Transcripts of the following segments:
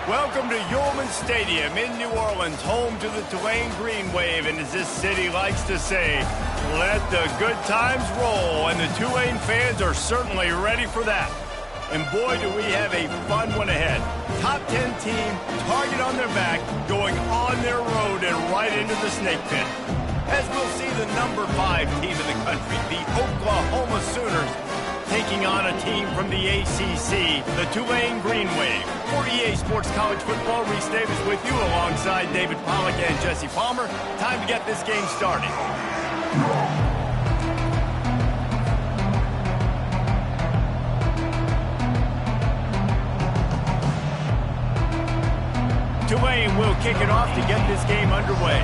Welcome to Yulman Stadium in New Orleans, home to the Tulane Green Wave, and as this city likes to say, let the good times roll, and the Tulane fans are certainly ready for that. And boy, do we have a fun one ahead. Top 10 team, target on their back, going on their road and right into the snake pit. As we'll see the number 5 team in the country, the Oklahoma Sooners, taking on a team from the ACC, the Tulane Green Wave. For EA Sports College Football, Reese Davis with you alongside David Pollack and Jesse Palmer. Time to get this game started. Tulane will kick it off to get this game underway.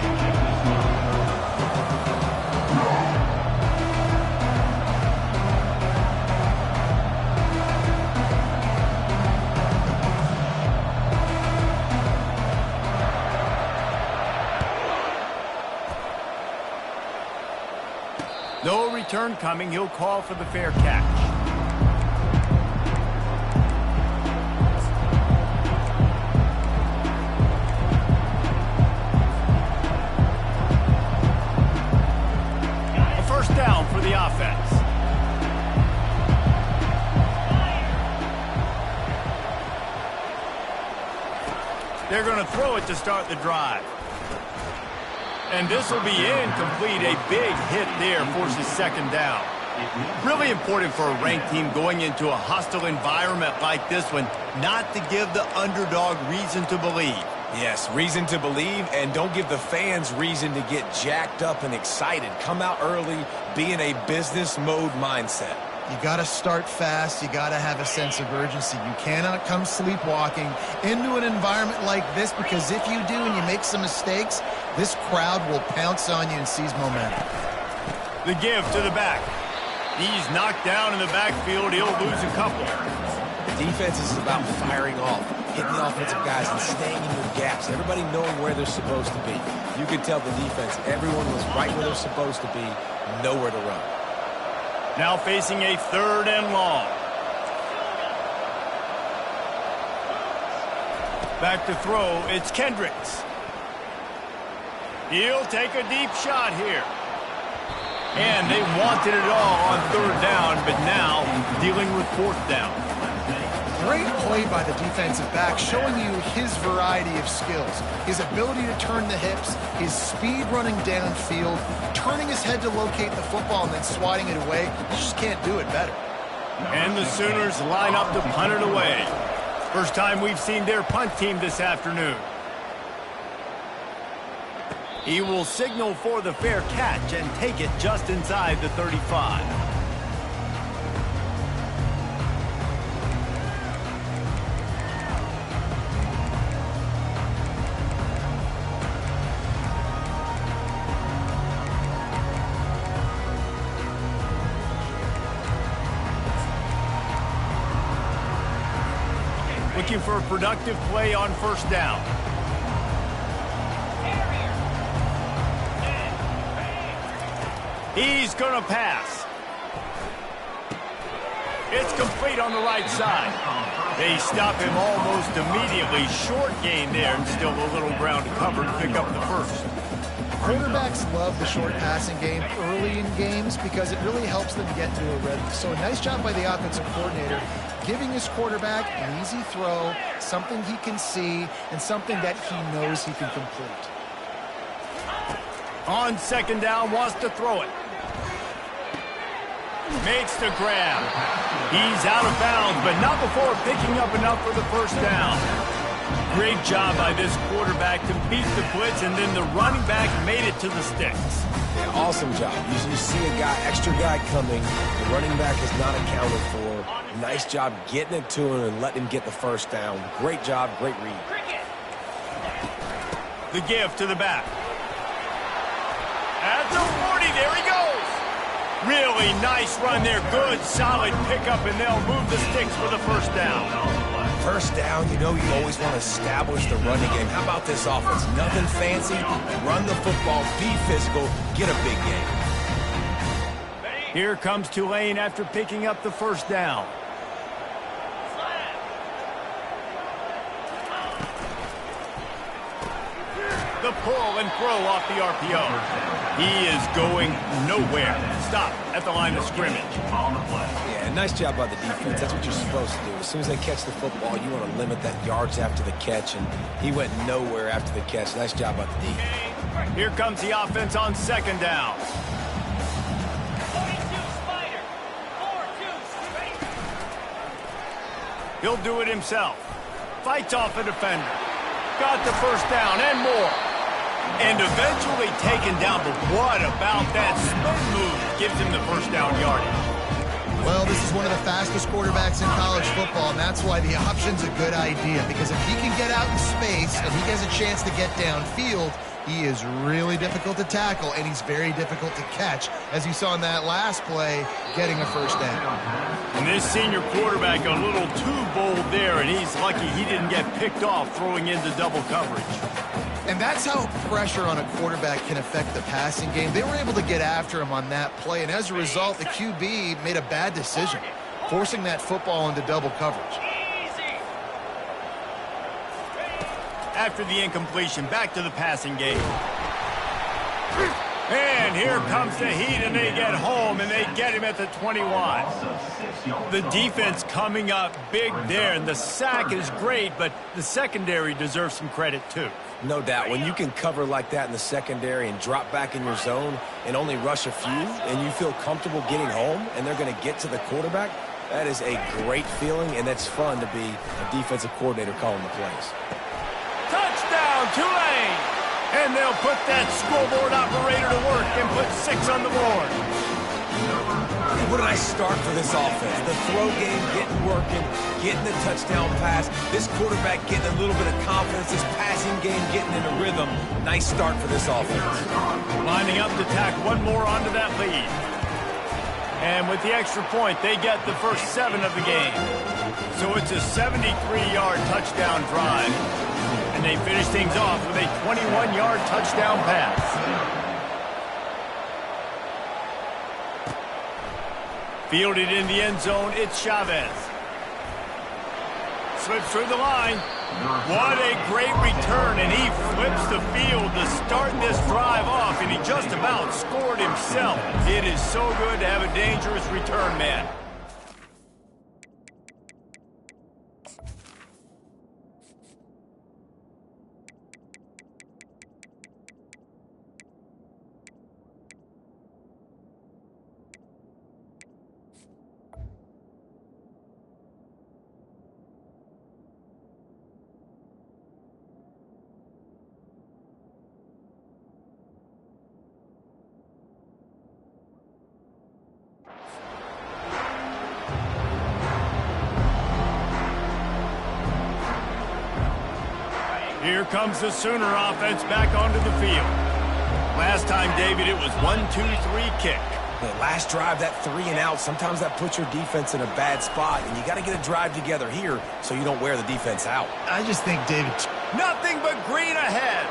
No return coming. He'll call for the fair catch. A first down for the offense. They're going to throw it to start the drive. And this will be incomplete. A big hit there forces second down. Really important for a ranked team going into a hostile environment like this one, not to give the underdog reason to believe. Yes, reason to believe, and don't give the fans reason to get jacked up and excited. Come out early, be in a business mode mindset. You got to start fast. You got to have a sense of urgency. You cannot come sleepwalking into an environment like this, because if you do and you make some mistakes, this crowd will pounce on you and seize momentum. The give to the back. He's knocked down in the backfield. He'll lose a couple. Defense is about firing off, hitting the offensive guys and staying in your gaps. Everybody knowing where they're supposed to be. You can tell the defense, everyone was right where they're supposed to be, nowhere to run. Now facing a third and long. Back to throw, it's Kendricks. He'll take a deep shot here. And they wanted it all on third down, but now dealing with fourth down. Great play by the defensive back, showing you his variety of skills. His ability to turn the hips, his speed running downfield, turning his head to locate the football and then swatting it away. You just can't do it better. And the Sooners line up to punt it away. First time we've seen their punt team this afternoon. He will signal for the fair catch and take it just inside the 35. Looking for a productive play on first down. He's going to pass. It's complete on the right side. They stop him almost immediately. Short gain there, and still a little ground to cover to pick up the first. Quarterbacks love the short passing game early in games because it really helps them get to a rhythm. So a nice job by the offensive coordinator, giving his quarterback an easy throw, something he can see, and something that he knows he can complete. On second down, wants to throw it. Makes the grab. He's out of bounds, but not before picking up enough for the first down. Great job by this quarterback to beat the blitz, and then the running back made it to the sticks. Yeah, awesome job. You see a guy, extra guy coming. The running back is not accounted for. Nice job getting it to him and letting him get the first down. Great job, great read. The give to the back. At the 40, there he goes. Really nice run there. Good, solid pickup, and they'll move the sticks for the first down. First down, you know you always want to establish the running game. How about this offense? Nothing fancy. Run the football, be physical, get a big game. Here comes Tulane after picking up the first down. pull and throw off the RPO. He is going nowhere. Stop at the line of scrimmage. Yeah, nice job by the defense. That's what you're supposed to do. As soon as they catch the football, you want to limit that yards after the catch, and he went nowhere after the catch. Nice job by the defense. Here comes the offense on second down. He'll do it himself. Fights off a defender. Got the first down and more. And eventually taken down, but what about that spin move gives him the first down yardage? Well, this is one of the fastest quarterbacks in college football, and that's why the option's a good idea, because if he can get out in space and he has a chance to get downfield, he is really difficult to tackle, and he's very difficult to catch, as you saw in that last play, getting a first down. And this senior quarterback a little too bold there, and he's lucky he didn't get picked off throwing into double coverage. And that's how pressure on a quarterback can affect the passing game. They were able to get after him on that play, and as a result, the QB made a bad decision, forcing that football into double coverage. After the incompletion, back to the passing game. And here comes the heat, and they get home, and they get him at the 21. The defense coming up big there, and the sack is great, but the secondary deserves some credit too. No doubt. When you can cover like that in the secondary and drop back in your zone and only rush a few, and you feel comfortable getting home, and they're going to get to the quarterback, that is a great feeling, and that's fun to be a defensive coordinator calling the plays. Touchdown, Tulane! And they'll put that scoreboard operator to work and put 6 on the board. What a nice start for this offense. The throw game getting working, getting the touchdown pass. This quarterback getting a little bit of confidence. This passing game getting in a rhythm. Nice start for this offense. Lining up to tack one more onto that lead. And with the extra point, they get the first 7 of the game. So it's a 73-yard touchdown drive. And they finish things off with a 21-yard touchdown pass. Fielded in the end zone, it's Chavez. Slips through the line. What a great return, and he flips the field to start this drive off, and he just about scored himself. It is so good to have a dangerous return man. Here comes the Sooner offense back onto the field. Last time, David, it was 1-2-3 kick. The last drive, that 3 and out, sometimes that puts your defense in a bad spot, and you got to get a drive together here so you don't wear the defense out. I just think, David, nothing but green ahead.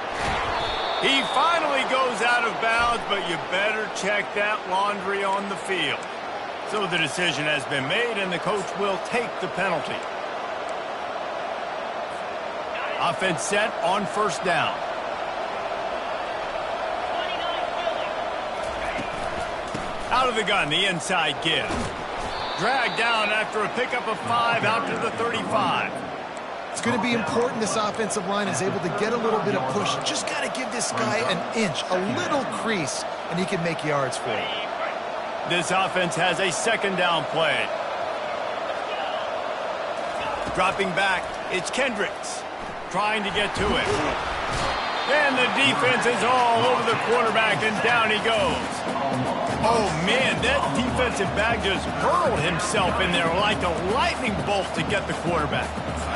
He finally goes out of bounds, but you better check that laundry on the field. So the decision has been made, and the coach will take the penalty. Offense set on first down. Out of the gun, the inside give. Dragged down after a pickup of 5 out to the 35. it's going to be important this offensive line is able to get a little bit of push. Just got to give this guy an inch, a little crease, and he can make yards for it. This offense has a second down play. Dropping back, it's Kendricks. Trying to get to it. And the defense is all over the quarterback, and down he goes. Oh, man, that defensive back just hurled himself in there like a lightning bolt to get the quarterback.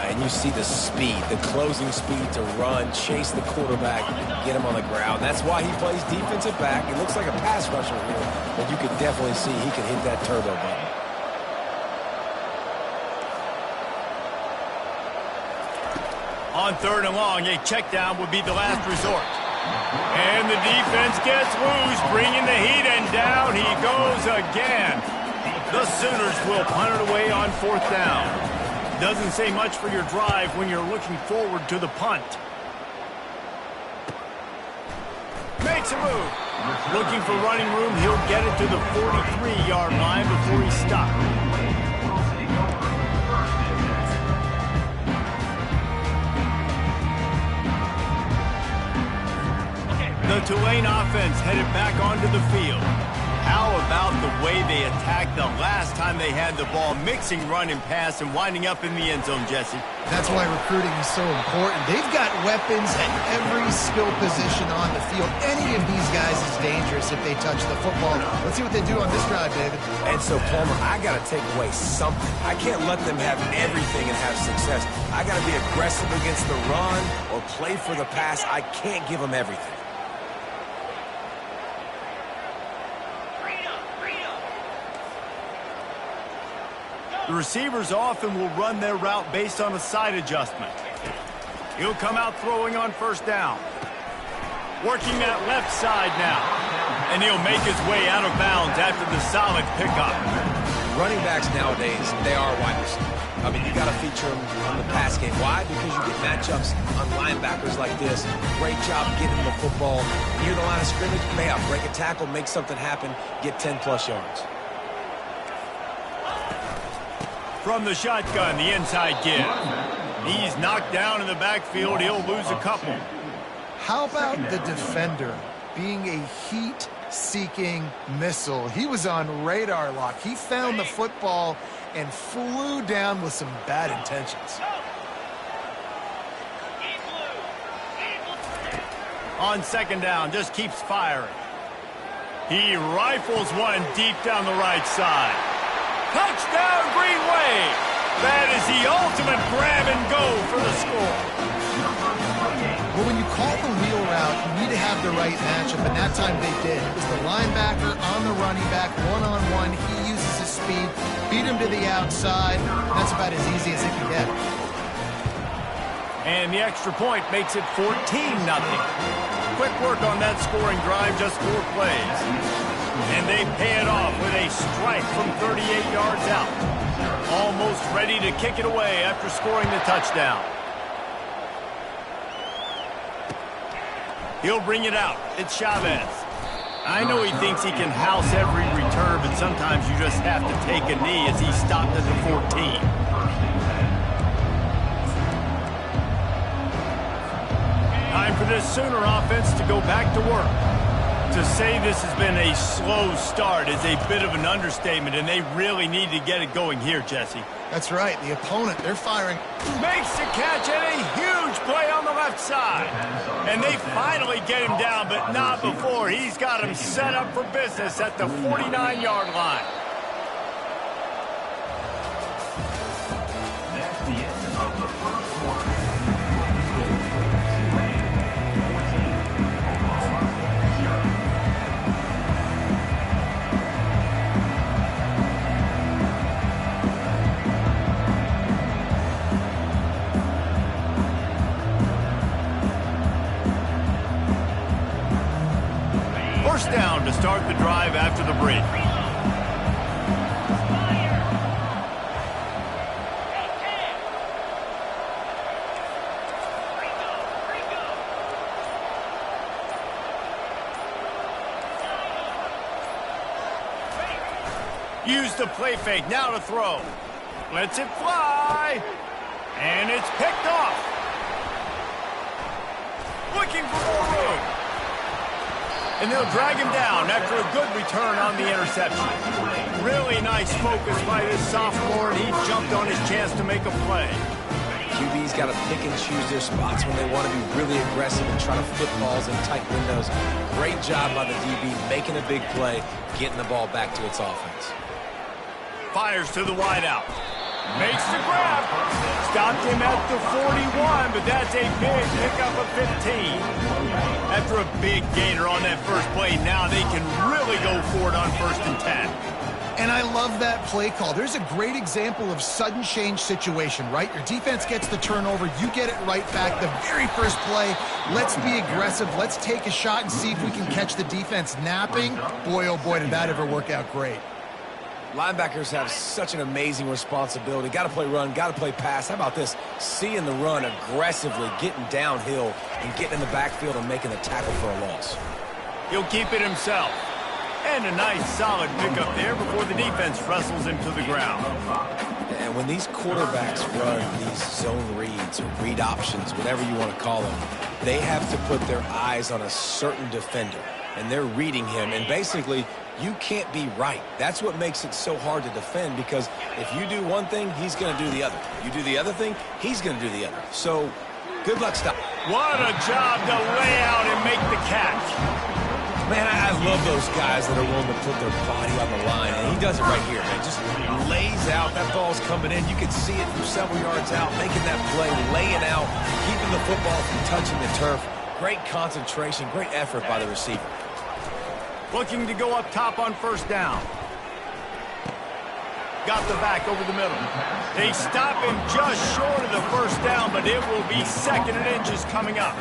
And you see the speed, the closing speed to run, chase the quarterback, get him on the ground. That's why he plays defensive back. He looks like a pass rusher here, but you can definitely see he can hit that turbo button. On third and long, a check down would be the last resort. And the defense gets loose, bringing the heat, and down he goes again. The Sooners will punt it away on fourth down. Doesn't say much for your drive when you're looking forward to the punt. makes a move. Looking for running room, he'll get it to the 43-yard line before he stops. The Tulane offense headed back onto the field. How about the way they attacked the last time they had the ball, mixing run and pass and winding up in the end zone, Jesse? That's why recruiting is so important. They've got weapons at every skill position on the field. Any of these guys is dangerous if they touch the football. Let's see what they do on this drive, David. And so, Palmer, I got to take away something. I can't let them have everything and have success. I got to be aggressive against the run or play for the pass. I can't give them everything. The receivers often will run their route based on a side adjustment. He'll come out throwing on first down. Working that left side now. And he'll make his way out of bounds after the solid pickup. Running backs nowadays, they are wide receivers. I mean, you got to feature them on the pass game. Why? Because you get matchups on linebackers like this. Great job getting the football near the line of scrimmage. May I break a tackle, make something happen, get 10-plus yards. From the shotgun, the inside give. He's knocked down in the backfield. He'll lose a couple. How about the defender being a heat-seeking missile? He was on radar lock. He found the football and flew down with some bad intentions. On second down, just keeps firing. He rifles one deep down the right side. Touchdown, Green Wave! That is the ultimate grab and go for the score. Well, when you call the wheel route, you need to have the right matchup, and that time they did. It was the linebacker on the running back, one-on-one. He uses his speed, beat him to the outside. That's about as easy as it can get. And the extra point makes it 14-0. Quick work on that scoring drive, just 4 plays. And they pay it off with a strike from 38 yards out. Almost ready to kick it away after scoring the touchdown. He'll bring it out. It's Chavez. I know he thinks he can house every return, but sometimes you just have to take a knee as he stopped at the 14. Time for this Sooner offense to go back to work. To say this has been a slow start is a bit of an understatement, and they really need to get it going here, Jesse. That's right. The opponent, they're firing. Makes the catch and a huge play on the left side. And they finally get him down, but not before. He's got him set up for business at the 49-yard line. That's the end of the first quarter. First down to start the drive after the break. Use the play fake, now to throw. Lets it fly. And it's picked off. Looking for more room. And they'll drag him down after a good return on the interception. Really nice focus by this sophomore, and he jumped on his chance to make a play. QB's got to pick and choose their spots when they want to be really aggressive and try to fit balls in tight windows. Great job by the DB making a big play, getting the ball back to its offense. Fires to the wideout. Makes the grab. Stopped him at the 41, but that's a big pickup of 15. After a big gainer on that first play, now they can really go for it on 1st and 10. And I love that play call. There's a great example of sudden change situation, right? Your defense gets the turnover. You get it right back. The very first play, let's be aggressive. Let's take a shot and see if we can catch the defense napping. Boy, oh boy, did that ever work out great. Linebackers have such an amazing responsibility. Got to play run, got to play pass. How about this? Seeing the run aggressively, getting downhill, and getting in the backfield and making the tackle for a loss. He'll keep it himself. And a nice solid pickup there before the defense wrestles him to the ground. And when these quarterbacks run these zone reads or read options, whatever you want to call them, they have to put their eyes on a certain defender. And they're reading him. And basically, you can't be right. That's what makes it so hard to defend, because if you do one thing, he's going to do the other. You do the other thing, he's going to do the other. So, good luck, stop. What a job to lay out and make the catch. Man, I love those guys that are willing to put their body on the line, and he does it right here, man. Just lays out. That ball's coming in. You can see it from several yards out, making that play, laying out, keeping the football from touching the turf. Great concentration, great effort by the receiver. Looking to go up top on first down. Got the back over the middle. They stop him just short of the first down, but it will be 2nd and inches coming up.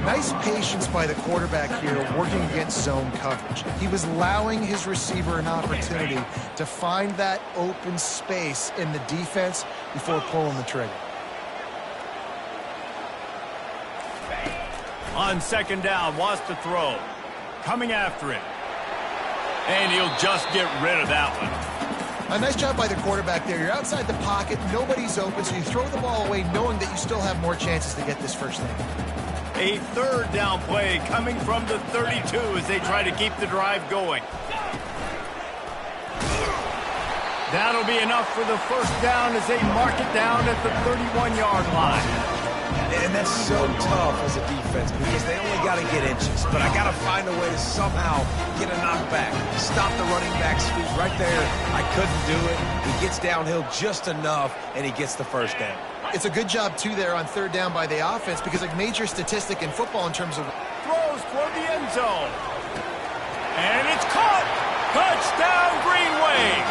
Nice patience by the quarterback here working against zone coverage. He was allowing his receiver an opportunity to find that open space in the defense before pulling the trigger. On 2nd down, wants to throw. Coming after it. And he'll just get rid of that one. A nice job by the quarterback there. You're outside the pocket, nobody's open, so you throw the ball away knowing that you still have more chances to get this first down. A 3rd down play coming from the 32 as they try to keep the drive going. That'll be enough for the first down as they mark it down at the 31-yard line. And that's so tough as a defense because they only got to get inches. But I got to find a way to somehow get a knockback. Stop the running back's feet right there. I couldn't do it. He gets downhill just enough, and he gets the first down. It's a good job, too, there on 3rd down by the offense because a major statistic in football in terms of... Throws toward the end zone. And it's caught. Touchdown, Green Wave.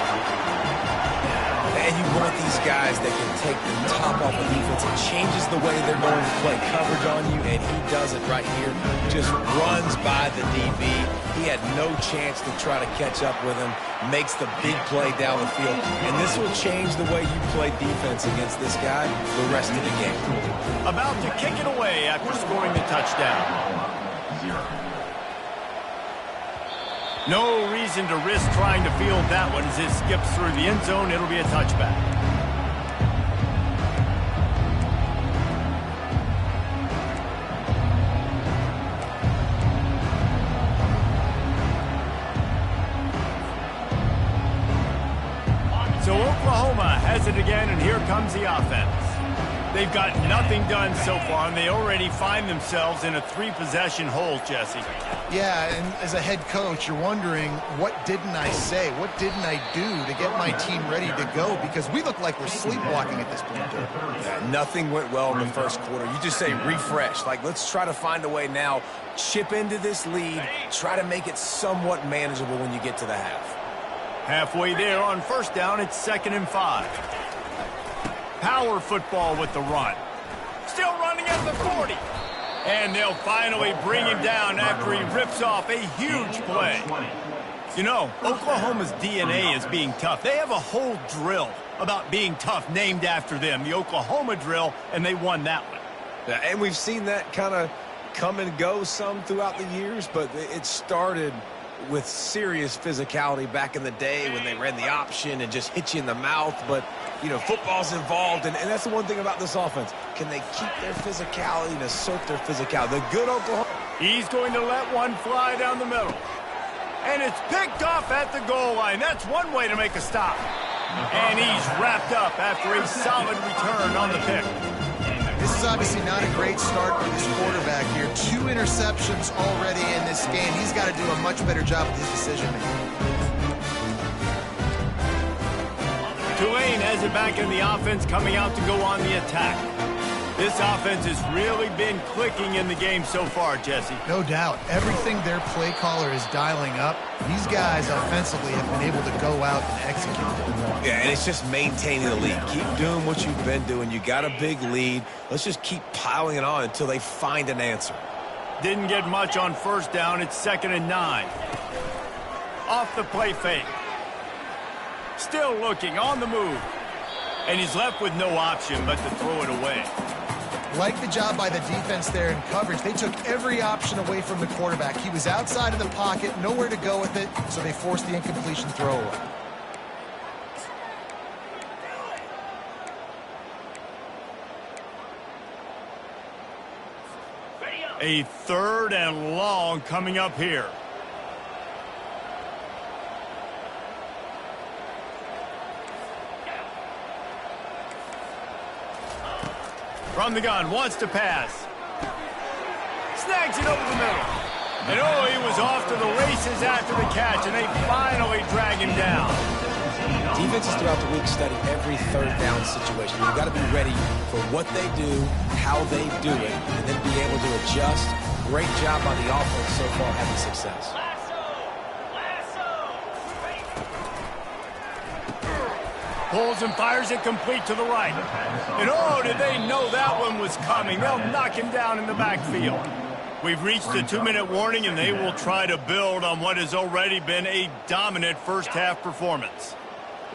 And you want these guys that can take the top off the defense. It changes the way they're going to play coverage on you, and he does it right here. Just runs by the DB. He had no chance to try to catch up with him. Makes the big play down the field. And this will change the way you play defense against this guy the rest of the game. About to kick it away after scoring the touchdown. No reason to risk trying to field that one as it skips through the end zone. It'll be a touchback. So Oklahoma has it again, and here comes the offense. They've got nothing done so far, and they already find themselves in a 3-possession hole, Jesse. Yeah, and as a head coach, you're wondering, what didn't I say? What didn't I do to get my team ready to go? Because we look like we're sleepwalking at this point. Yeah, nothing went well in the first quarter. You just say refresh. Like, let's try to find a way now. Chip into this lead. Try to make it somewhat manageable when you get to the half. Halfway there on first down, it's 2nd and 5. Power football with the run. Still running at the 40. And they'll finally bring him down after he rips off a huge play. You know, Oklahoma's DNA is being tough. They have a whole drill about being tough named after them, the Oklahoma drill, and they won that one. Yeah, and we've seen that kind of come and go some throughout the years, but it started with serious physicality back in the day when they ran the option and just hit you in the mouth. But, you know, football's involved, and that's the one thing about this offense. Can they keep their physicality and assert their physicality? The good Oklahoma. He's going to let one fly down the middle. And it's picked off at the goal line. That's one way to make a stop. And he's wrapped up after a solid return on the pick. This is obviously not a great start for this quarterback here. 2 interceptions already in this game. He's got to do a much better job with his decision-making. Tulane has it back in the offense, coming out to go on the attack. This offense has really been clicking in the game so far, Jesse. No doubt. Everything their play caller is dialing up, these guys offensively have been able to go out and execute. Yeah, and it's just maintaining the lead. Keep doing what you've been doing. You got a big lead. Let's just keep piling it on until they find an answer. Didn't get much on first down. It's 2nd and 9. Off the play fake. Still looking on the move. And he's left with no option but to throw it away. Like the job by the defense there in coverage. They took every option away from the quarterback. He was outside of the pocket, nowhere to go with it, so they forced the incompletion throw away. A 3rd and long coming up here. From the gun, wants to pass. Snags it over the middle. And oh, he was off to the races after the catch, and they finally drag him down. Defenses throughout the week study every 3rd down situation. You've got to be ready for what they do, how they do it, and then be able to adjust. Great job by the offense so far having success. Pulls and fires it complete to the right. And oh, did they know that one was coming. They'll knock him down in the backfield. We've reached the 2-minute warning, and they will try to build on what has already been a dominant first-half performance.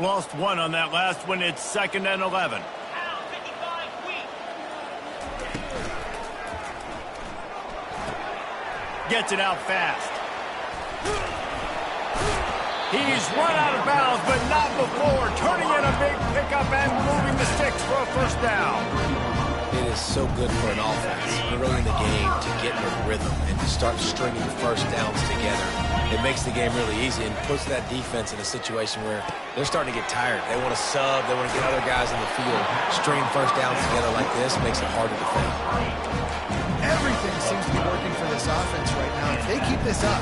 Lost 1 on that last one. It's 2nd and 11. Gets it out fast. He's run out of bounds, but not before. Turning in a big pickup and moving the sticks for a first down. It is so good for an offense early in the game to get in a rhythm and to start stringing first downs together. It makes the game really easy and puts that defense in a situation where they're starting to get tired. They want to sub. They want to get other guys in the field. Stringing first downs together like this makes it hard to defend. Everything seems to be working for this offense right now. If they keep this up,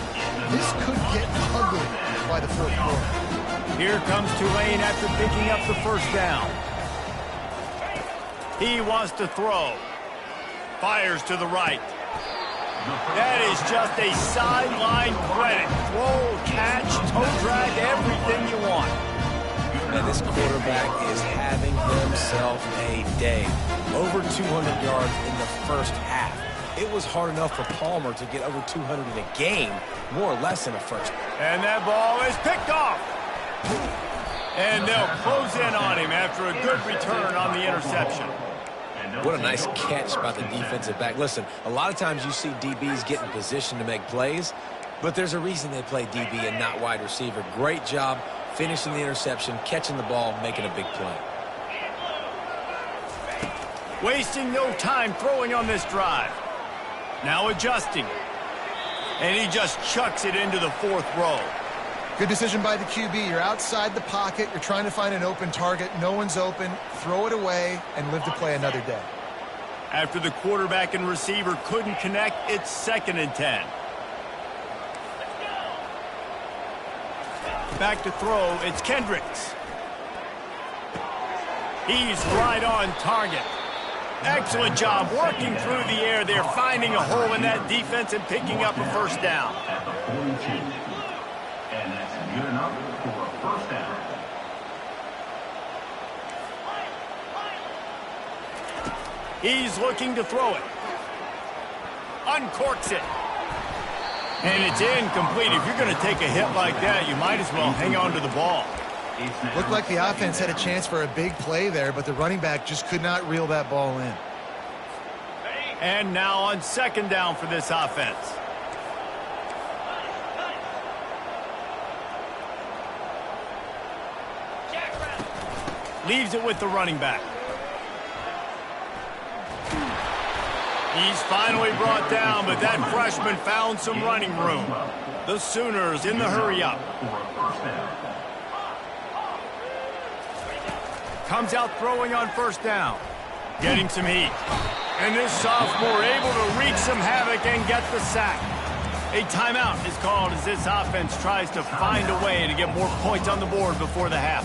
this could get ugly by the 4th quarter. Here comes Tulane after picking up the first down. He wants to throw. Fires to the right. That is just a sideline credit. Throw, catch, toe drag, everything you want. And this quarterback is having himself a day. Over 200 yards in the first half. It was hard enough for Palmer to get over 200 in a game, more or less in a first. And that ball is picked off. And they'll close in on him after a good return on the interception. What a nice catch by the defensive back. Listen, a lot of times you see DBs get in position to make plays, but there's a reason they play DB and not wide receiver. Great job finishing the interception, catching the ball, making a big play. Wasting no time throwing on this drive. Now adjusting. And he just chucks it into the 4th row. Good decision by the QB. You're outside the pocket. You're trying to find an open target. No one's open. Throw it away and live to play another day. After the quarterback and receiver couldn't connect, it's 2nd and 10. Back to throw. It's Kendricks. He's right on target. Excellent job working through the air there, finding a hole in that defense and picking up a first down. At the 42. And that's good enough for a first down. He's looking to throw it. Uncorks it. And it's incomplete. If you're going to take a hit like that, you might as well hang on to the ball. Looked like the offense had a chance for a big play there, but the running back just could not reel that ball in. And now on 2nd down for this offense. Leaves it with the running back. He's finally brought down, but that freshman found some running room. The Sooners in the hurry-up. Comes out throwing on first down. Getting some heat. And this sophomore able to wreak some havoc and get the sack. A timeout is called as this offense tries to find a way to get more points on the board before the half.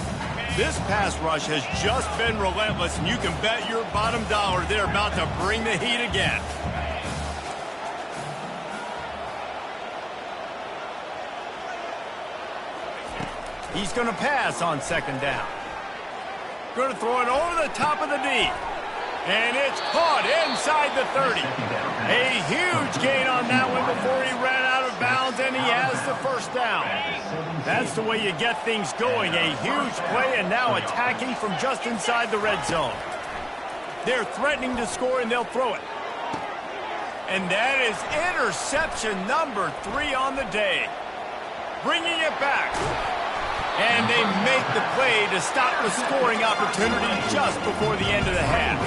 This pass rush has just been relentless, and you can bet your bottom dollar they're about to bring the heat again. He's going to pass on 2nd down. Going to throw it over the top of the D. And it's caught inside the 30. A huge gain on that one before he ran out of bounds, and he has the first down. That's the way you get things going. A huge play, and now attacking from just inside the red zone. They're threatening to score, and they'll throw it. And that is interception number 3 on the day. Bringing it back. And they make the play to stop the scoring opportunity just before the end of the half.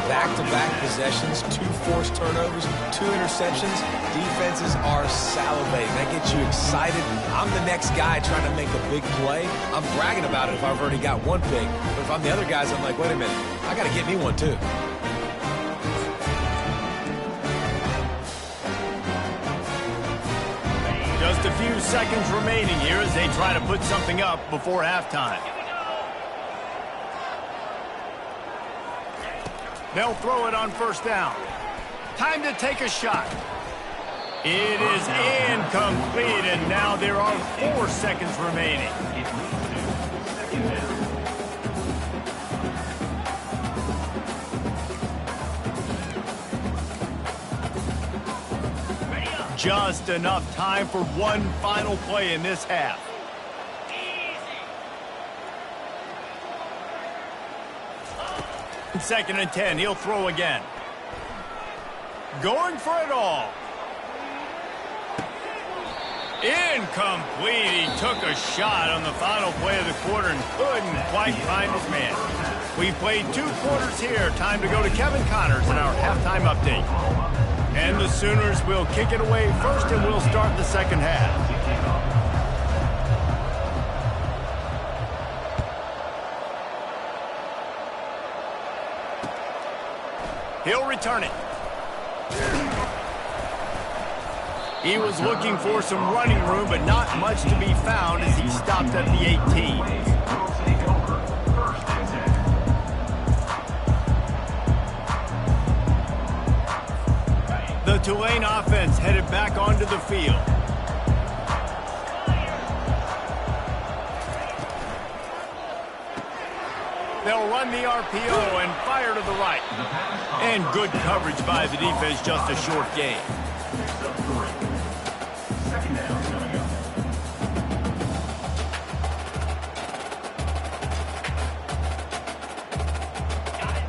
Back-to-back possessions, 2 forced turnovers, 2 interceptions. Defenses are salivating. That gets you excited. I'm the next guy trying to make a big play. I'm bragging about it if I've already got one big. But if I'm the other guys, I'm like, wait a minute, I got to get me one too. Just a few seconds remaining here as they try to put something up before halftime. They'll throw it on first down. Time to take a shot. It is incomplete, and now there are 4 seconds remaining. Just enough time for one final play in this half. Second and 10, he'll throw again. Going for it all. Incomplete. He took a shot on the final play of the quarter and couldn't quite find his man. We played 2 quarters here. Time to go to Kevin Connors in our halftime update. And the Sooners will kick it away first, and we'll start the second half. He'll return it. He was looking for some running room, but not much to be found as he stopped at the 18. The Tulane offense headed back onto the field. They'll run the RPO and fire to the right. And good coverage by the defense, just a short gain.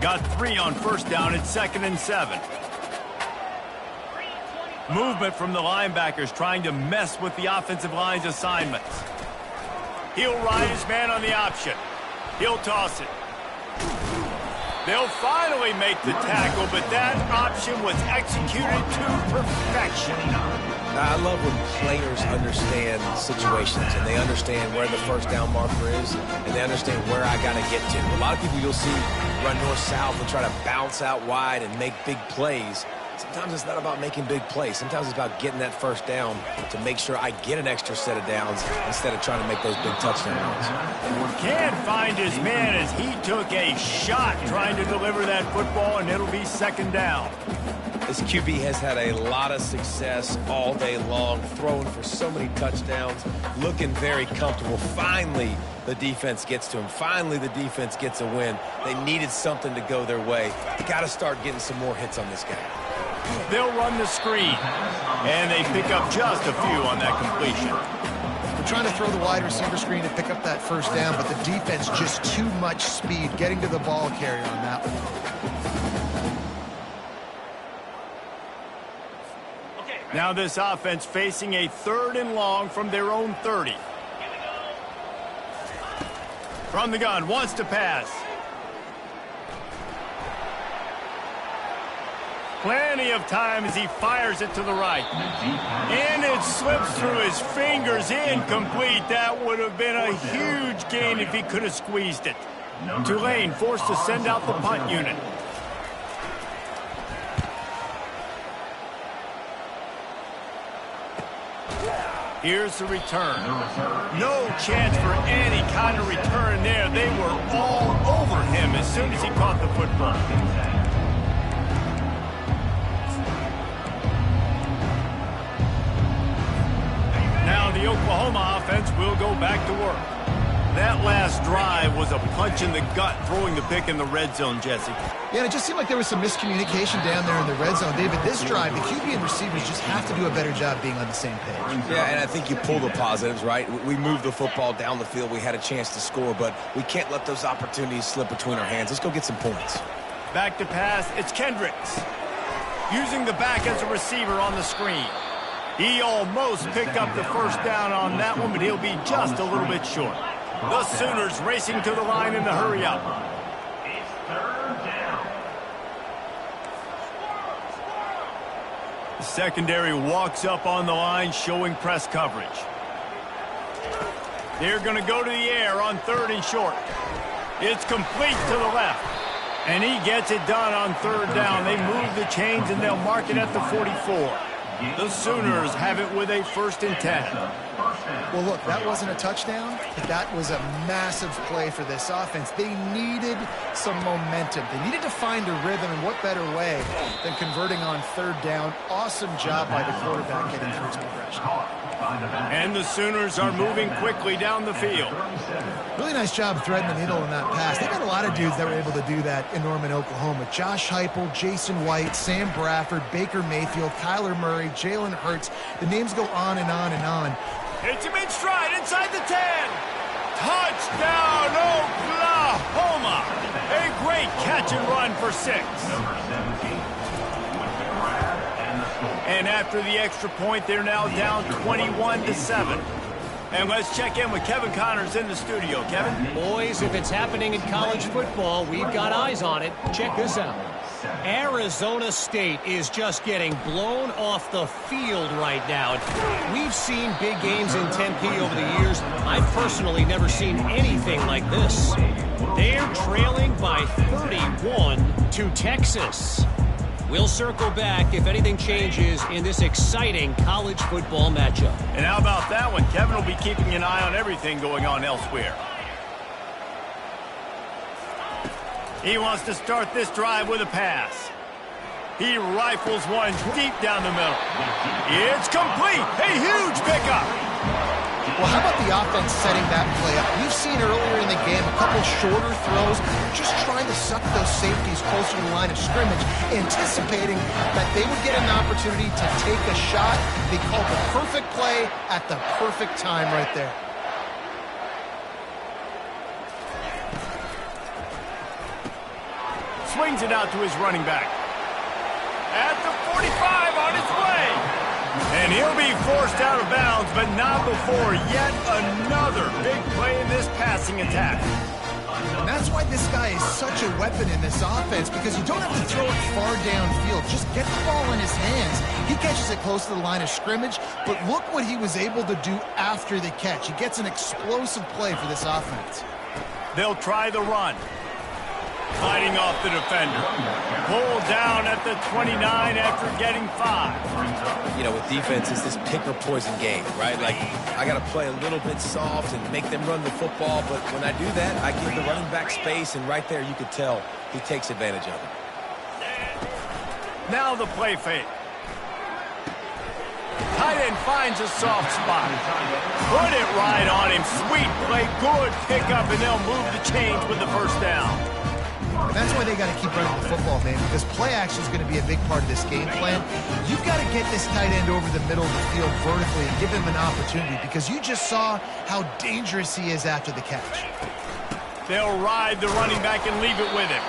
Got 3 on first down at 2nd and 7. Movement from the linebackers trying to mess with the offensive line's assignments. He'll ride his man on the option. He'll toss it. They'll finally make the tackle, but that option was executed to perfection. I love when players understand situations and they understand where the first down marker is and they understand where I got to get to. A lot of people you'll see run north-south and try to bounce out wide and make big plays. Sometimes it's not about making big plays. Sometimes it's about getting that first down to make sure I get an extra set of downs instead of trying to make those big touchdown runs. Can't find his man as he took a shot trying to deliver that football, and it'll be 2nd down. This QB has had a lot of success all day long, throwing for so many touchdowns, looking very comfortable. Finally, the defense gets to him. Finally, the defense gets a win. They needed something to go their way. Got to start getting some more hits on this guy. They'll run the screen, and they pick up just a few on that completion. We're trying to throw the wide receiver screen to pick up that first down, but the defense just too much speed getting to the ball carrier on that one. Now this offense facing a 3rd and long from their own 30. From the gun, wants to pass. Plenty of time as he fires it to the right. And it slips through his fingers, incomplete. That would have been a huge gain if he could have squeezed it. Tulane forced to send out the punt unit. Here's the return. No chance for any kind of return there. They were all over him as soon as he caught the football. Now the Oklahoma offense will go back to work. That last drive was a punch in the gut, throwing the pick in the red zone, Jesse. Yeah, and it just seemed like there was some miscommunication down there in the red zone. David, this drive, the QB and receivers just have to do a better job being on the same page. Yeah, and I think you pull the positives, right? We moved the football down the field. We had a chance to score, but we can't let those opportunities slip between our hands. Let's go get some points. Back to pass, it's Kendricks. Using the back as a receiver on the screen. He almost picked up the first down on that one, but he'll be just a little bit short. The Sooners racing to the line in the hurry up. It's third down. The secondary walks up on the line, showing press coverage. They're going to go to the air on 3rd and short. It's complete to the left. And he gets it done on 3rd down. They move the chains, and they'll mark it at the 44. The Sooners have it with a 1st and 10. Well, look, that wasn't a touchdown, but that was a massive play for this offense. They needed some momentum. They needed to find a rhythm, and what better way than converting on 3rd down. Awesome job by the quarterback getting through his progression. And the Sooners are moving quickly down the field. Really nice job threading the needle in that pass. They got a lot of dudes that were able to do that in Norman, Oklahoma. Josh Heupel, Jason White, Sam Bradford, Baker Mayfield, Kyler Murray, Jalen Hurts. The names go on and on and on. Hits him in stride inside the 10. Touchdown, Oklahoma. A great catch and run for 6. And after the extra point, they're now down 21-7. And let's check in with Kevin Connors in the studio. Kevin? Boys, if it's happening in college football, we've got eyes on it. Check this out. Arizona State is just getting blown off the field right now. We've seen big games in Tempe over the years. I've personally never seen anything like this. They're trailing by 31 to Texas. We'll circle back if anything changes in this exciting college football matchup. And how about that one? Kevin will be keeping an eye on everything going on elsewhere. He wants to start this drive with a pass. He rifles one deep down the middle. It's complete. A huge pickup. Well, how about the offense setting that play up? We've seen earlier in the game a couple shorter throws, just trying to suck those safeties closer to the line of scrimmage, anticipating that they would get an opportunity to take a shot. They called the perfect play at the perfect time right there. Swings it out to his running back. At the 45 on his way. And he'll be forced out of bounds, but not before yet another big play in this passing attack. And that's why this guy is such a weapon in this offense, because you don't have to throw it far downfield. Just get the ball in his hands. He catches it close to the line of scrimmage, but look what he was able to do after the catch. He gets an explosive play for this offense. They'll try the run. Fighting off the defender. Pulled down at the 29 after getting 5. You know, with defense, it's this pick or poison game, right? Like, I got to play a little bit soft and make them run the football, but when I do that, I give the running back space, and right there you could tell he takes advantage of it. Now the play fake. Tight end finds a soft spot. Put it right on him. Sweet play, good pickup, and they'll move the chains with the first down. And that's why they got to keep running the football, man, because play action is going to be a big part of this game plan. You've got to get this tight end over the middle of the field vertically and give him an opportunity, because you just saw how dangerous he is after the catch. They'll ride the running back and leave it with him.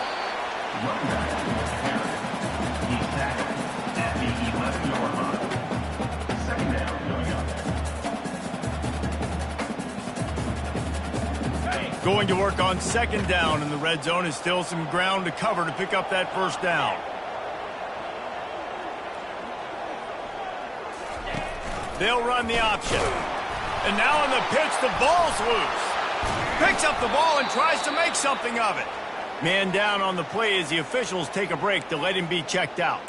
Going to work on 2nd down in the red zone, is still some ground to cover to pick up that 1st down. They'll run the option. And now on the pitch, the ball's loose. Picks up the ball and tries to make something of it. Man down on the play as the officials take a break to let him be checked out.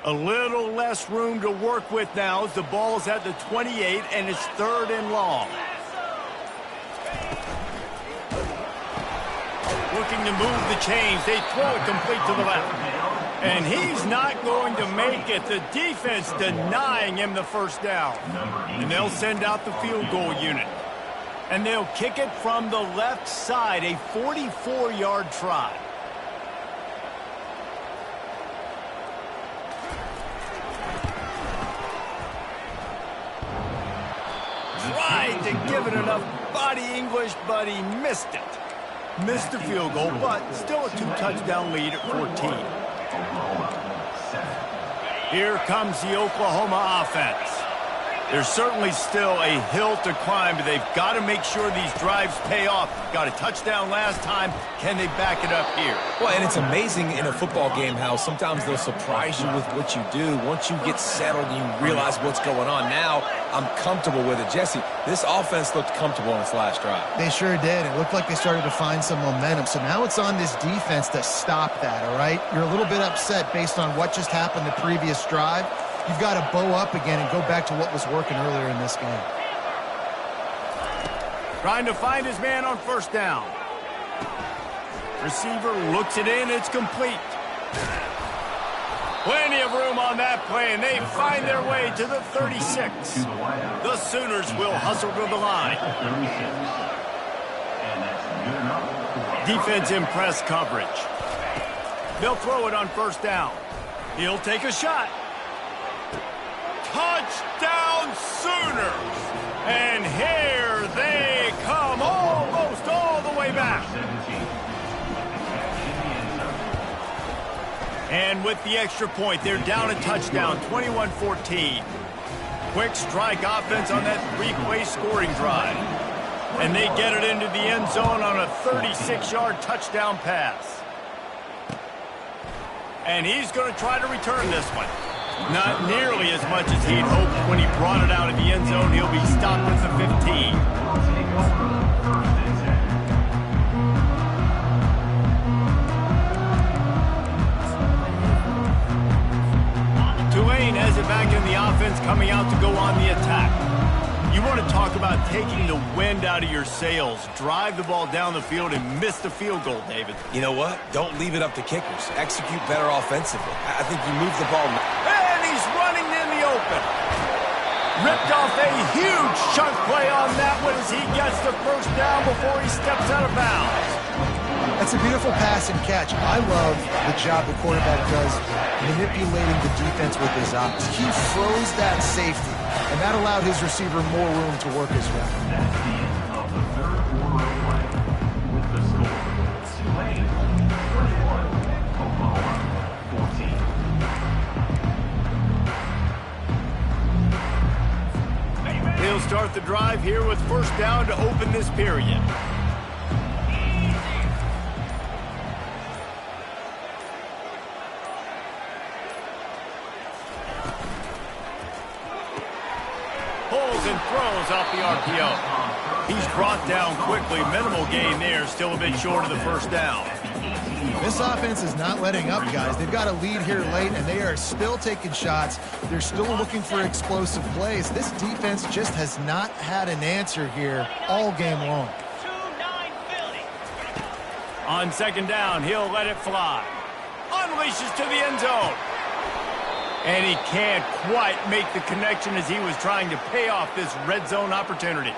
A little less room to work with now as the ball's at the 28 and it's 3rd and long. Looking to move the chains. They throw it complete to the left. And he's not going to make it. The defense denying him the 1st down. And they'll send out the field goal unit. And they'll kick it from the left side, a 44-yard try. Tried to give it enough body English, but he missed it. Missed the field goal, but still a 2-touchdown lead at 14. Here comes the Oklahoma offense. There's certainly still a hill to climb, but they've got to make sure these drives pay off. Got a touchdown last time. Can they back it up here? Well, and it's amazing in a football game how sometimes they'll surprise you with what you do. Once you get settled and you realize what's going on, now I'm comfortable with it. Jesse, this offense looked comfortable in its last drive. They sure did. It looked like they started to find some momentum. So now it's on this defense to stop that, all right? You're a little bit upset based on what just happened the previous drive. You've got to bow up again and go back to what was working earlier in this game. Trying to find his man on first down. Receiver looks it in. It's complete. Plenty of room on that play, and they find their way to the 36. The Sooners will hustle to the line. Defense in press coverage. They'll throw it on first down. He'll take a shot. Touchdown Sooners! And here they come, almost all the way back. And with the extra point, they're down a touchdown, 21-14. Quick strike offense on that three-play scoring drive. And they get it into the end zone on a 36-yard touchdown pass. And he's going to try to return this one. Not nearly as much as he'd hoped when he brought it out of the end zone. He'll be stopped at the 15. Tulane has it back in the offense, coming out to go on the attack. You want to talk about taking the wind out of your sails. Drive the ball down the field and miss the field goal, David. You know what? Don't leave it up to kickers. Execute better offensively. I think you move the ball. And he's running in the open. Ripped off a huge chunk play on that one as he gets the first down before he steps out of bounds. That's a beautiful pass and catch. I love the job the quarterback does manipulating the defense with his eyes. He froze that safety, and that allowed his receiver more room to work his route. That's the end of the third quarter of play with the score. Tulane 31, Oklahoma 14. He'll start the drive here with first down to open this period. Pulls and throws off the RPO. He's brought down quickly. Minimal gain there. Still a bit short of the first down. This offense is not letting up, guys. They've got a lead here late, and they are still taking shots. They're still looking for explosive plays. This defense just has not had an answer here all game long. On second down, he'll let it fly. Unleashes to the end zone. And he can't quite make the connection as he was trying to pay off this red zone opportunity.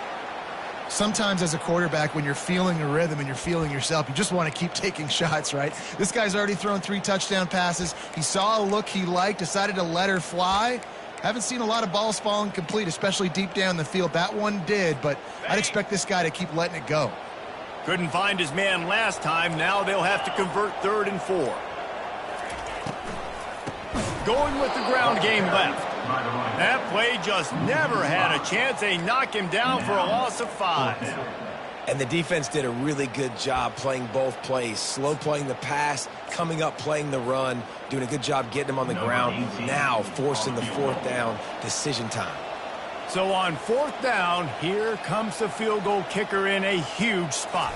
Sometimes as a quarterback, when you're feeling a rhythm and you're feeling yourself, you just want to keep taking shots, right? This guy's already thrown 3 touchdown passes. He saw a look he liked, decided to let her fly. Haven't seen a lot of balls falling complete, especially deep down the field. That one did, but I'd expect this guy to keep letting it go. Couldn't find his man last time. Now they'll have to convert 3rd and 4. Going with the ground game left. That play just never had a chance. They knock him down for a loss of 5. And the defense did a really good job playing both plays. Slow playing the pass, coming up playing the run, doing a good job getting him on the ground. Now forcing the 4th down decision time. So on 4th down, here comes the field goal kicker in a huge spot.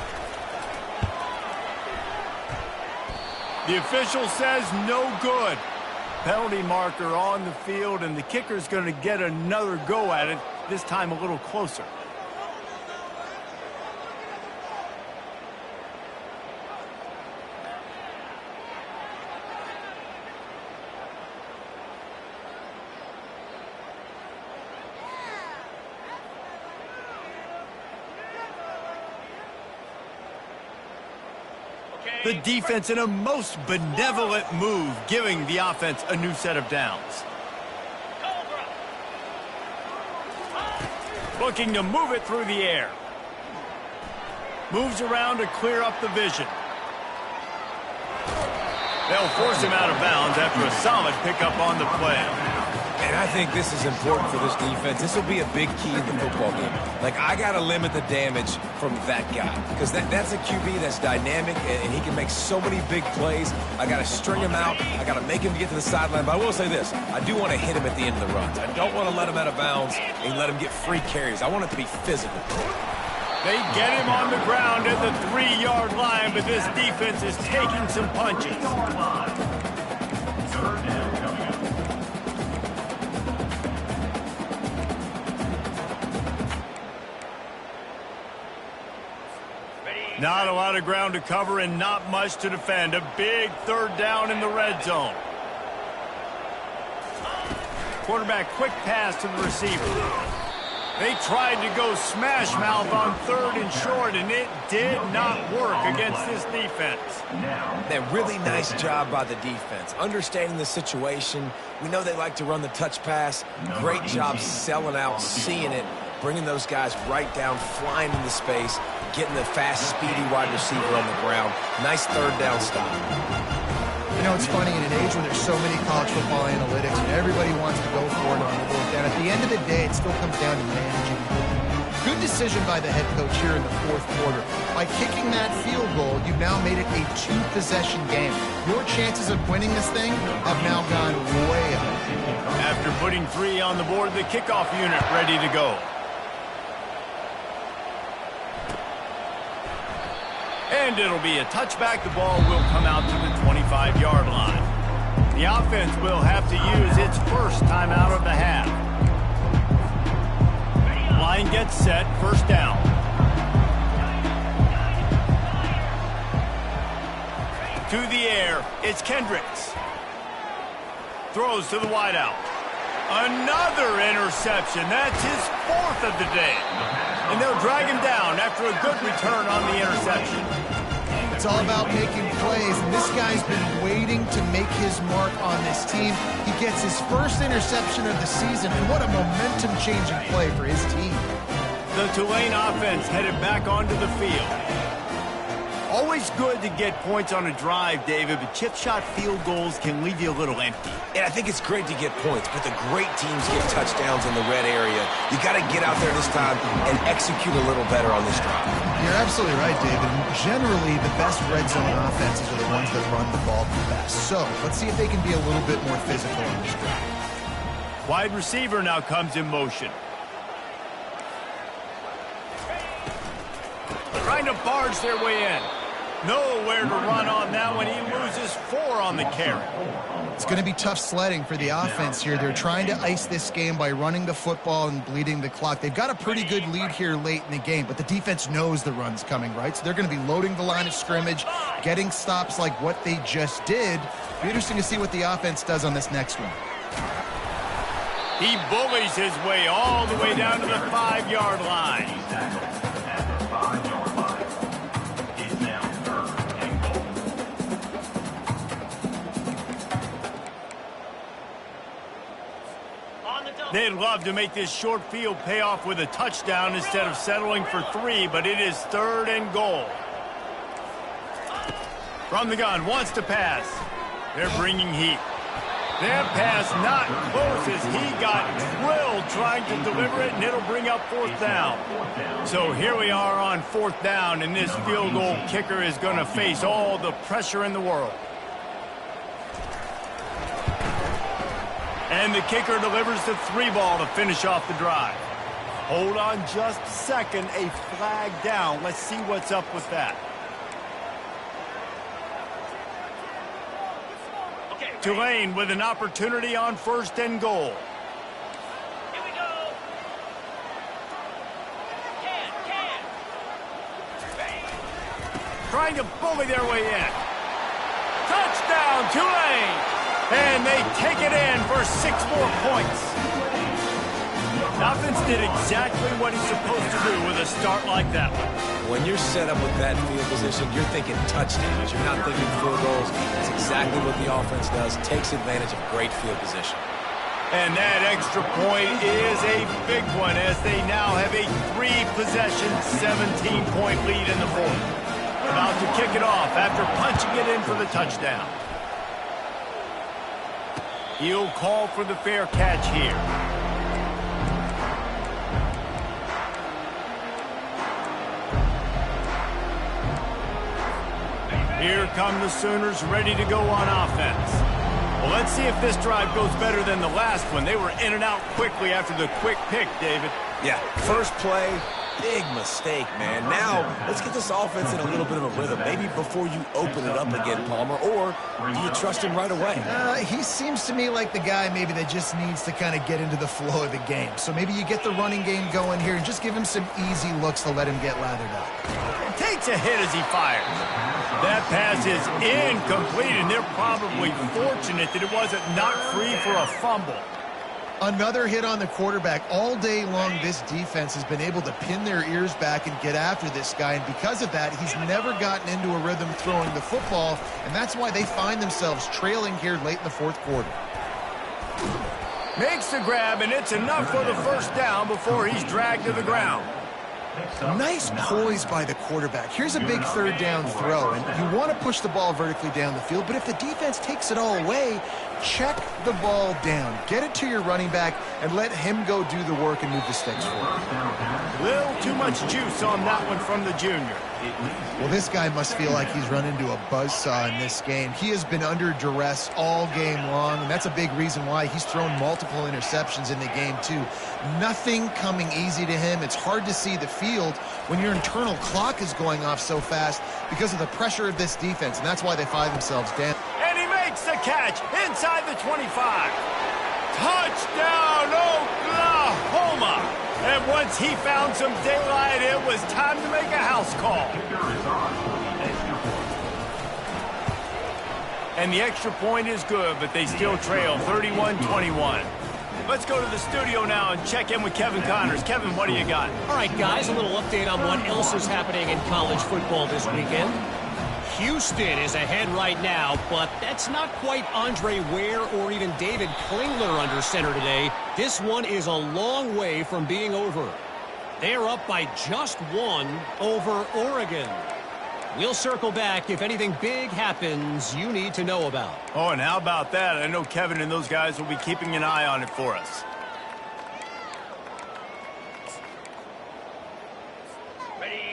The official says no good. Penalty marker on the field, and the kicker's going to get another go at it, this time a little closer. The defense in a most benevolent move, giving the offense a new set of downs. Looking to move it through the air. Moves around to clear up the vision. They'll force him out of bounds after a solid pickup on the play. And I think this is important for this defense. This will be a big key in the football game. Like, I got to limit the damage from that guy because that's a QB that's dynamic, and he can make so many big plays. I got to string him out. I got to make him get to the sideline. But I will say this. I do want to hit him at the end of the runs. I don't want to let him out of bounds and let him get free carries. I want it to be physical. They get him on the ground at the 3-yard line, but this defense is taking some punches. Not a lot of ground to cover and not much to defend. A big 3rd down in the red zone. Quarterback quick pass to the receiver. They tried to go smash mouth on 3rd and short, and it did not work against this defense. That really nice job by the defense. Understanding the situation. We know they like to run the touch pass. Great job selling out, seeing it, bringing those guys right down, flying into space, getting the fast, speedy wide receiver on the ground. Nice 3rd down stop. You know, it's funny, in an age where there's so many college football analytics and everybody wants to go for it on the fourth down, at the end of the day, it still comes down to managing. Good decision by the head coach here in the 4th quarter. By kicking that field goal, you've now made it a 2-possession game. Your chances of winning this thing have now gone way up. After putting 3 on the board, the kickoff unit ready to go. And it'll be a touchback. The ball will come out to the 25-yard line. The offense will have to use its first timeout of the half. Line gets set, 1st down. To the air, it's Kendricks. Throws to the wideout. Another interception. That's his 4th of the day. And they'll drag him down after a good return on the interception. It's all about making plays, and this guy's been waiting to make his mark on this team. He gets his first interception of the season, and what a momentum-changing play for his team. The Tulane offense headed back onto the field. Always good to get points on a drive, David, but chip shot field goals can leave you a little empty. And I think it's great to get points, but the great teams get touchdowns in the red area. You got to get out there this time and execute a little better on this drive. You're absolutely right, David. And generally, the best red zone offenses are the ones that run the ball the best. So let's see if they can be a little bit more physical on this drive. Wide receiver now comes in motion. Trying to barge their way in. Nowhere to run on that one. He loses 4 on the carry. It's going to be tough sledding for the offense here. They're trying to ice this game by running the football and bleeding the clock. They've got a pretty good lead here late in the game, but the defense knows the run's coming, right? So they're going to be loading the line of scrimmage, getting stops like what they just did. It'll be interesting to see what the offense does on this next one. He bullies his way all the way down to the 5-yard line. They'd love to make this short field pay off with a touchdown instead of settling for 3, but it is 3rd and goal. From the gun, wants to pass. They're bringing heat. That pass not close as he got drilled trying to deliver it, and it'll bring up 4th down. So here we are on 4th down, and this field goal kicker is going to face all the pressure in the world. And the kicker delivers the 3 ball to finish off the drive. Hold on just a second. A flag down. Let's see what's up with that. Tulane with an opportunity on 1st and goal. Here we go. Trying to bully their way in. Touchdown, Tulane! And they take it in for 6 more points. The offense did exactly what he's supposed to do with a start like that one. When you're set up with that field position, you're thinking touchdowns. You're not thinking field goals. That's exactly what the offense does. Takes advantage of great field position. And that extra point is a big one as they now have a 3-possession, 17-point lead in the fourth. About to kick it off after punching it in for the touchdown. He'll call for the fair catch here. Here come the Sooners ready to go on offense. Well, let's see if this drive goes better than the last one. They were in and out quickly after the quick pick, David. Yeah, first play, big mistake, man. Now, let's get this offense in a little bit of a rhythm. Maybe before you open it up again, Palmer, or do you trust him right away? He seems to me like the guy maybe that just needs to kind of get into the flow of the game. So maybe you get the running game going here and just give him some easy looks to let him get lathered up. Takes a hit as he fires. That pass is incomplete, and they're probably fortunate that it wasn't knocked free for a fumble. Another hit on the quarterback. All day long, this defense has been able to pin their ears back and get after this guy, and because of that, he's never gotten into a rhythm throwing the football, and that's why they find themselves trailing here late in the fourth quarter. Makes the grab, and it's enough for the first down before he's dragged to the ground. Nice poise by the quarterback. Here's a big third down throw, and you want to push the ball vertically down the field, but if the defense takes it all away, check the ball down. Get it to your running back and let him go do the work and move the sticks forward. Little too much juice on that one from the junior. Well, this guy must feel like he's run into a buzzsaw in this game. He has been under duress all game long, and that's a big reason why he's thrown multiple interceptions in the game, too. Nothing coming easy to him. It's hard to see the field when your internal clock is going off so fast because of the pressure of this defense, and that's why they find themselves down. And he makes the catch inside the 25. Touchdown, Oklahoma! And once he found some daylight, it was time to make a house call. And the extra point is good, but they still trail 31-21. Let's go to the studio now and check in with Kevin Connors. Kevin, what do you got? All right, guys, a little update on what else is happening in college football this weekend. Houston is ahead right now, but that's not quite Andre Ware or even David Klingler under center today. This one is a long way from being over. They're up by just one over Oregon. We'll circle back if anything big happens you need to know about. Oh, and how about that? I know Kevin and those guys will be keeping an eye on it for us.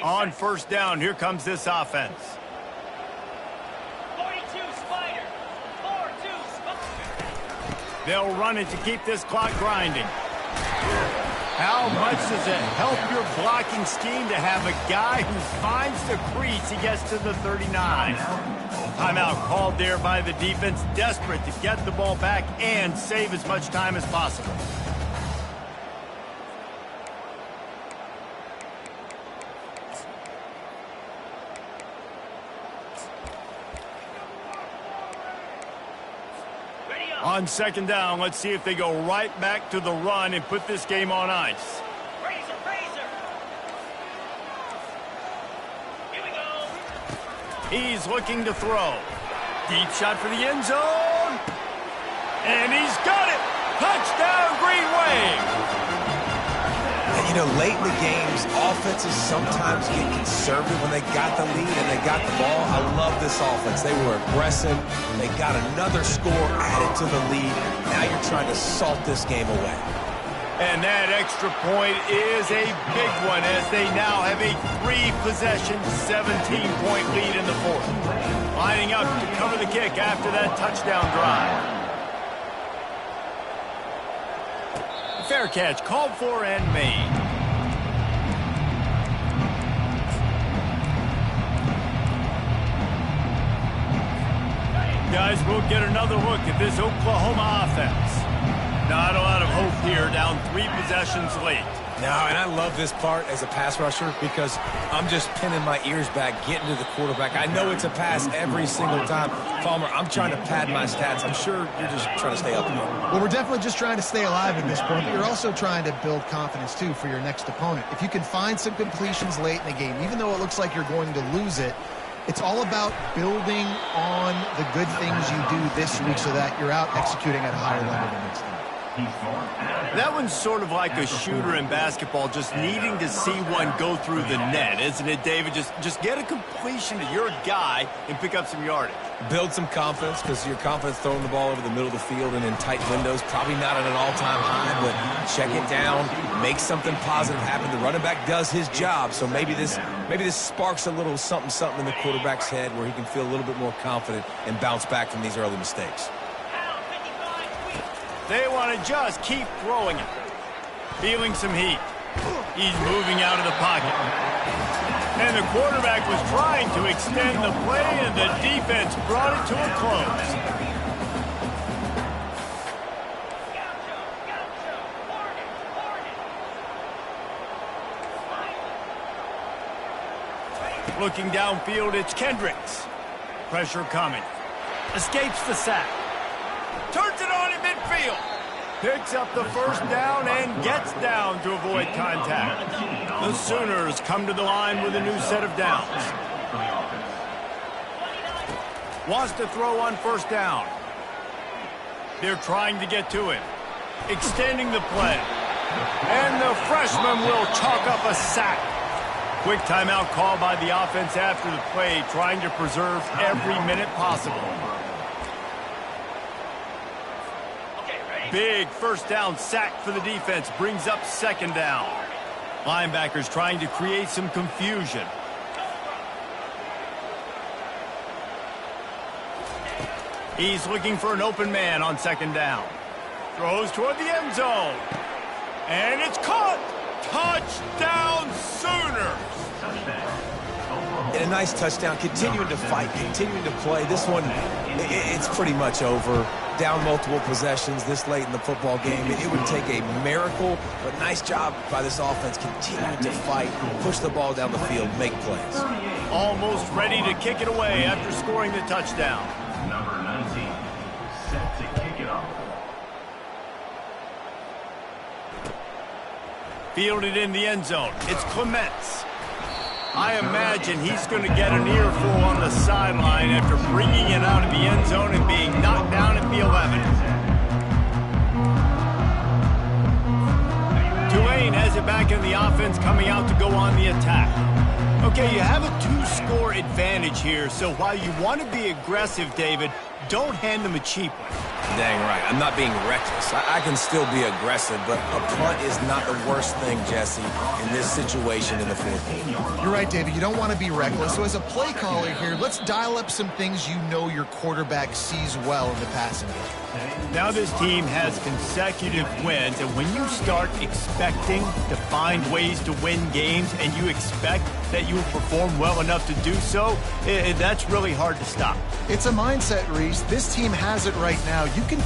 On first down, here comes this offense. They'll run it to keep this clock grinding. How much does it help your blocking scheme to have a guy who finds the crease, he gets to the 39. Timeout called there by the defense, desperate to get the ball back and save as much time as possible. On second down, let's see if they go right back to the run and put this game on ice. Razor. Here we go. He's looking to throw. Deep shot for the end zone. And he's got it. Touchdown, Green Wave. And, you know, late in the games, offenses sometimes get conservative when they got the lead and they got the ball. I love this offense. They were aggressive. They got another score added to the lead. Now you're trying to salt this game away. And that extra point is a big one as they now have a 3-possession, 17-point lead in the fourth. Lining up to cover the kick after that touchdown drive. Fair catch called for and made. Guys, we'll get another look at this Oklahoma offense. Not a lot of hope here, down 3 possessions late. No, and I love this part as a pass rusher because I'm just pinning my ears back, getting to the quarterback. I know it's a pass every single time. Palmer, I'm trying to pad my stats. I'm sure you're just trying to stay up here. Well, we're definitely just trying to stay alive at this point, but you're also trying to build confidence, too, for your next opponent. If you can find some completions late in the game, even though it looks like you're going to lose it, it's all about building on the good things you do this week so that you're out executing at a higher level the next time. That one's sort of like a shooter in basketball, just needing to see one go through the net, isn't it, David? Just get a completion to your guy and pick up some yardage. Build some confidence, because your confidence throwing the ball over the middle of the field and in tight windows, probably not at an all-time high, but check it down, make something positive happen. The running back does his job, so maybe this sparks a little something in the quarterback's head where he can feel a little bit more confident and bounce back from these early mistakes. They want to just keep throwing it. Feeling some heat. He's moving out of the pocket. And the quarterback was trying to extend the play, and the defense brought it to a close. Looking downfield, it's Kendricks. Pressure coming. Escapes the sack. Turns it on in midfield. Picks up the first down and gets down to avoid contact. The Sooners come to the line with a new set of downs. Wants to throw on first down. They're trying to get to him. Extending the play. And the freshman will chalk up a sack. Quick timeout call by the offense after the play, trying to preserve every minute possible. Big first down sack for the defense, brings up second down. Linebackers trying to create some confusion. He's looking for an open man on second down. Throws toward the end zone. And it's caught. Touchdown Sooners. And a nice touchdown, continuing to fight, continuing to play. This one, it's pretty much over. Down multiple possessions this late in the football game. It would take a miracle, but nice job by this offense continuing to fight, push the ball down the field, make plays. Almost ready to kick it away after scoring the touchdown. Number 19, set to kick it off. Fielded in the end zone. It's Clements. I imagine he's going to get an earful on the sideline after bringing it out of the end zone and being knocked down at the 11. Tulane has it back in the offense, coming out to go on the attack. Okay, you have a 2-score advantage here, so while you want to be aggressive, David, don't hand them a cheap one. Dang right. I'm not being reckless. I can still be aggressive, but a punt is not the worst thing, Jesse, in this situation in the fourth quarter. You're right, David. You don't want to be reckless. So as a play caller here, let's dial up some things you know your quarterback sees well in the passing game. Now this team has consecutive wins, and when you start expecting to find ways to win games and you expect that you will perform well enough to do so, that's really hard to stop. It's a mindset, Reese. This team has it right now. You can